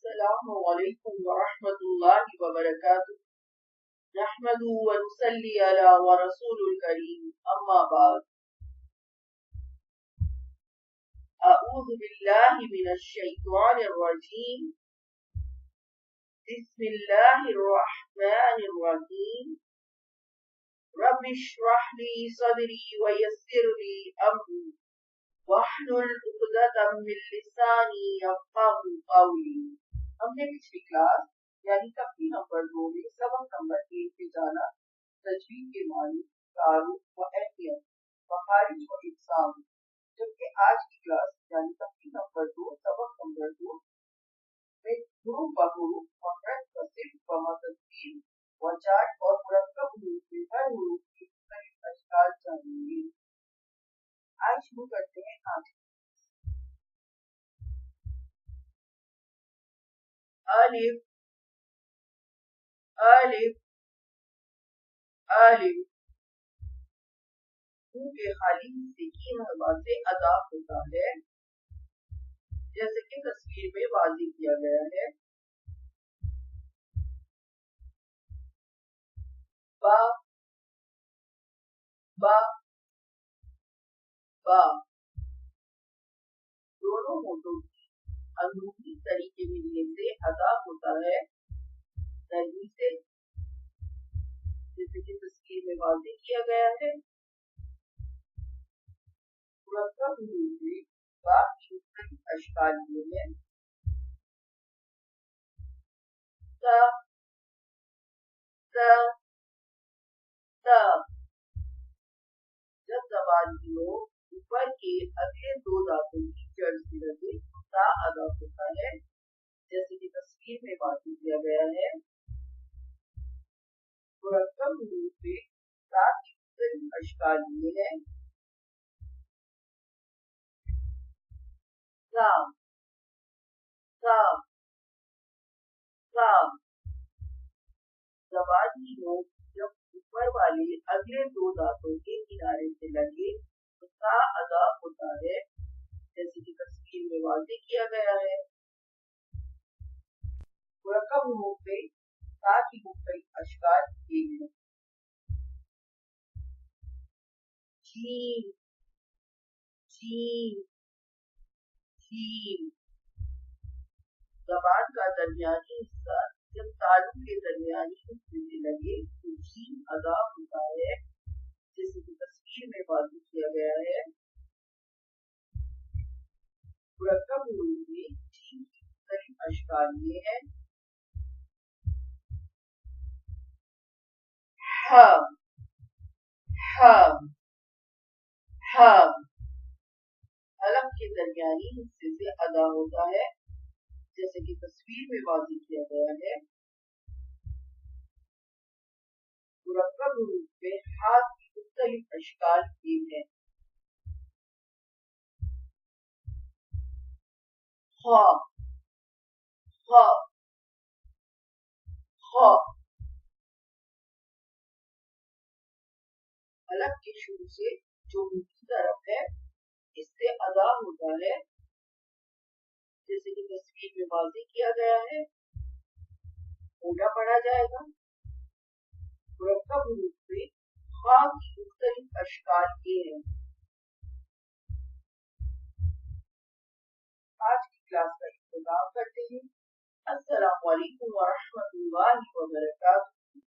السلام علیکم ورحمۃ اللہ وبرکاتہ نحمد ونصلی علی ورسول الکریم اما بعد اعوذ باللہ من الشیطان الرجیم بسم اللہ الرحمن الرحیم رب اشرح لی صدری ویسر لی امری واحلل عقدۃ من لسانی یفقهوا قولی۔ ہم نے پچھلی کلاس یعنی تختی نمبر 2 میں سبق نمبر 1 پہ جانا تجوید کے معنی، تعارف و اہمیت، مخارج و اقسام، جبکہ آج کی کلاس یعنی تختی نمبر 2 سبق نمبر 2 میں حروف بحروف، مخرج و صرف و تصاویر، وچاٹ اور مرکب حروف کے ہر حروف کی مختلف اشکال جانیں گے۔ آج شروع کرتے ہیں آج الف الف الف منہ کے خالی حصے کی حربہ سے ادا ہوتا ہے، جیسے کہ تصویر میں واضح کیا گیا ہے۔ با با با دونوں ہونٹوں کی اندرونی طریقے ملنے سے ادا ہوتا ہے نرمی سے، جیسے کہ تصویر میں واضح کیا گیا ہے۔ مرکب حروف میں با کی مختلف اشکال یہ ہیں: تا تا تا۔ جب زبان کی نوک اوپر کے اگلے دو دانتوں کی جڑ سے لگے تو تا ادا ہوتا ہے، جیسے کہ تصویر میں واضح کیا گیا ہے۔ مرکب حروف میں تا کی مختلف اشکال یہ ہیں: تا تا تا۔ زبان کی نوک جب اوپر والے اگلے دو دانتوں کے کنارے سے لگے تو تا ادا ہوتا ہے، جیسے کہ تصویر میں واضح کیا گیا ہے۔ مرکب حروف میں تا کی مختلف اشکال یہ ہیں: جیم جیم جیم۔ زبان کا درمیانی حصہ جب تالو کے درمیانی حصے سے لگے تو جیم ادا ہوتا ہے، جیسے کہ تصویر میں واضح کیا گیا ہے۔ مرکب حروف میں جیم کی مختلف اشکال یہ ہیں: ح ح ح۔ حلق کے درمیانی حصے سے ادا ہوتا ہے، جیسے کہ تصویر میں واضح کیا گیا ہے۔ مرکب حروف میں ہا کی مختلف اشکال یہ ہیں: خا خا خا۔ حلق کے شروع سے جو منہ طرف ہے اس سے ادا ہوتا ہے، جیسے کہ تصویر میں واضح کیا گیا ہے۔ اونٹا پڑھا جائے گا۔ مرکب حروف میں خا کی مختلف اشکال یہ ہیں۔ آج کی کلاس کا اختتام کرتے ہیں۔ السلام علیکم ورحمۃ اللہ وبرکاتہ۔